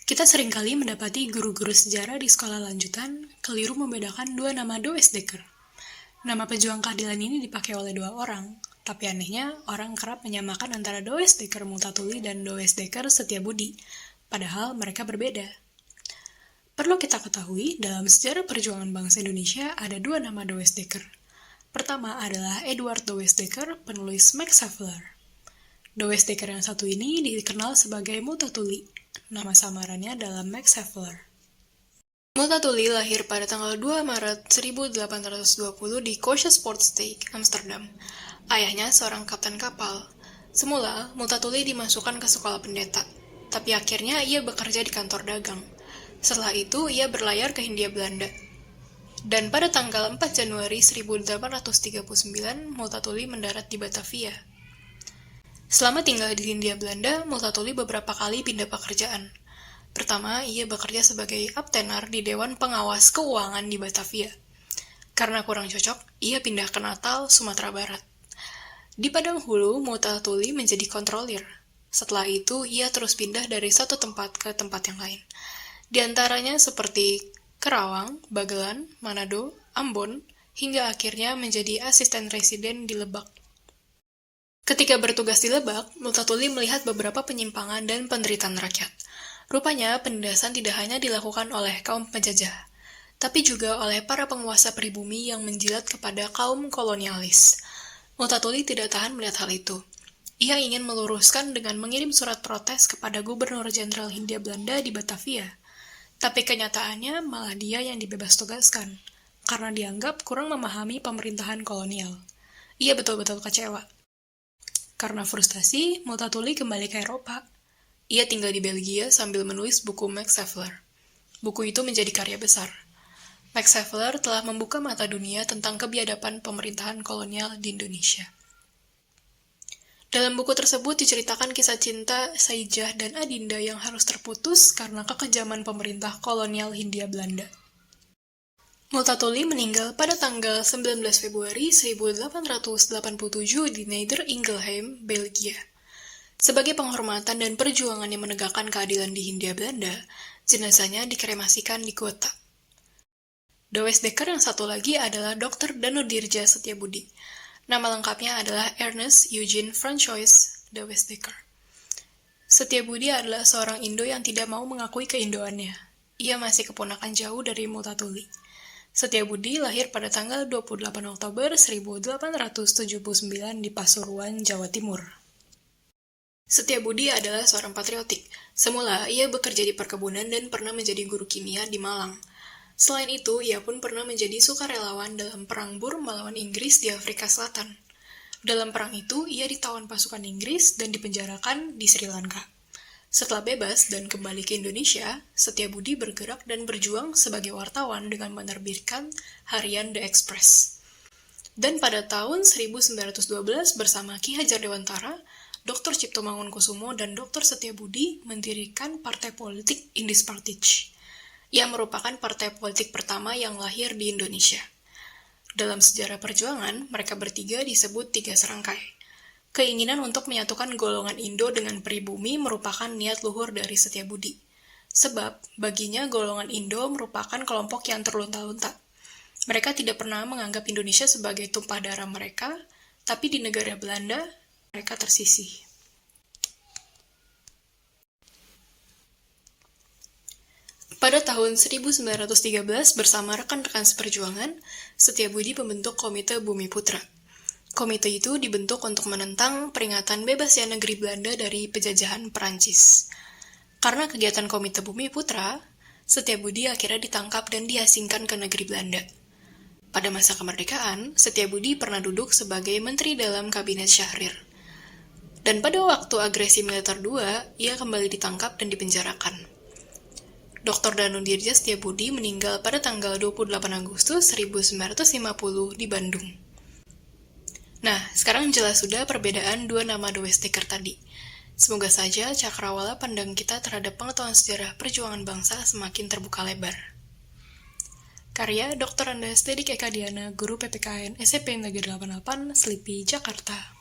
Kita seringkali mendapati guru-guru sejarah di sekolah lanjutan keliru membedakan dua nama Doesdeker. Nama pejuang keadilan ini dipakai oleh dua orang, tapi anehnya orang kerap menyamakan antara Doesdeker Multatuli dan Doesdeker Setiabudi, padahal mereka berbeda. Perlu kita ketahui, dalam sejarah perjuangan bangsa Indonesia ada dua nama Doesdeker. Pertama adalah Edward Doesdeker, penulis Max Havelaar. Doesdeker yang satu ini dikenal sebagai Multatuli. Nama samarannya adalah Max Havelaar. Multatuli lahir pada tanggal 2 Maret 1820 di Koningspoortstad, Amsterdam. Ayahnya seorang kapten kapal. Semula, Multatuli dimasukkan ke sekolah pendeta, tapi akhirnya ia bekerja di kantor dagang. Setelah itu, ia berlayar ke Hindia Belanda. Dan pada tanggal 4 Januari 1839, Multatuli mendarat di Batavia. Selama tinggal di Hindia Belanda, Multatuli beberapa kali pindah pekerjaan. Pertama, ia bekerja sebagai kaptenar di Dewan Pengawas Keuangan di Batavia. Karena kurang cocok, ia pindah ke Natal, Sumatera Barat. Di Padang Hulu, Multatuli menjadi kontrolir. Setelah itu, ia terus pindah dari satu tempat ke tempat yang lain. Di antaranya seperti Kerawang, Bagelan, Manado, Ambon, hingga akhirnya menjadi asisten residen di Lebak. Ketika bertugas di Lebak, Multatuli melihat beberapa penyimpangan dan penderitaan rakyat. Rupanya, penindasan tidak hanya dilakukan oleh kaum penjajah, tapi juga oleh para penguasa pribumi yang menjilat kepada kaum kolonialis. Multatuli tidak tahan melihat hal itu. Ia ingin meluruskan dengan mengirim surat protes kepada Gubernur Jenderal Hindia Belanda di Batavia. Tapi kenyataannya malah dia yang dibebas tugaskan, karena dianggap kurang memahami pemerintahan kolonial. Ia betul-betul kecewa. Karena frustasi, Multatuli kembali ke Eropa. Ia tinggal di Belgia sambil menulis buku Max Havelaar. Buku itu menjadi karya besar. Max Havelaar telah membuka mata dunia tentang kebiadaban pemerintahan kolonial di Indonesia. Dalam buku tersebut diceritakan kisah cinta Saijah dan Adinda yang harus terputus karena kekejaman pemerintah kolonial Hindia Belanda. Multatuli meninggal pada tanggal 19 Februari 1887 di Neder-Ingelheim, Belgia. Sebagai penghormatan dan perjuangannya menegakkan keadilan di Hindia Belanda, jenazahnya dikremasikan di Gotha. Doesdeker yang satu lagi adalah Dr. Danudirja Setiabudi. Nama lengkapnya adalah Ernest Eugene Francois Doesdeker. Setiabudi adalah seorang Indo yang tidak mau mengakui keindoannya. Ia masih keponakan jauh dari Multatuli. Setiabudi lahir pada tanggal 28 Oktober 1879 di Pasuruan, Jawa Timur. Setiabudi adalah seorang patriotik. Semula, ia bekerja di perkebunan dan pernah menjadi guru kimia di Malang. Selain itu, ia pun pernah menjadi sukarelawan dalam Perang Boer melawan Inggris di Afrika Selatan. Dalam perang itu, ia ditawan pasukan Inggris dan dipenjarakan di Sri Lanka. Setelah bebas dan kembali ke Indonesia, Setiabudi bergerak dan berjuang sebagai wartawan dengan menerbitkan harian The Express. Dan pada tahun 1912 bersama Ki Hajar Dewantara, Dr. Cipto Mangunkusumo dan Dr. Setiabudi mendirikan partai politik Indis Partij. Ia merupakan partai politik pertama yang lahir di Indonesia. Dalam sejarah perjuangan, mereka bertiga disebut tiga serangkai. Keinginan untuk menyatukan golongan Indo dengan pribumi merupakan niat luhur dari Setiabudi. Sebab, baginya golongan Indo merupakan kelompok yang terlunta-lunta. Mereka tidak pernah menganggap Indonesia sebagai tumpah darah mereka, tapi di negara Belanda, mereka tersisih. Pada tahun 1913, bersama rekan-rekan seperjuangan, Setiabudi membentuk Komite Bumi Putra. Komite itu dibentuk untuk menentang peringatan bebasnya negeri Belanda dari penjajahan Perancis. Karena kegiatan Komite Bumi Putra, Setiabudi akhirnya ditangkap dan diasingkan ke negeri Belanda. Pada masa kemerdekaan, Setiabudi pernah duduk sebagai Menteri dalam Kabinet Syahrir. Dan pada waktu agresi militer II, ia kembali ditangkap dan dipenjarakan. Dr. Danudirja Setiabudi meninggal pada tanggal 28 Agustus 1950 di Bandung. Nah, sekarang jelas sudah perbedaan dua nama Doesdeker tadi. Semoga saja cakrawala pandang kita terhadap pengetahuan sejarah perjuangan bangsa semakin terbuka lebar. Karya Dr. Andes Dedik Eka Diana, Guru PPKN SMP Negeri 88, Selipi, Jakarta.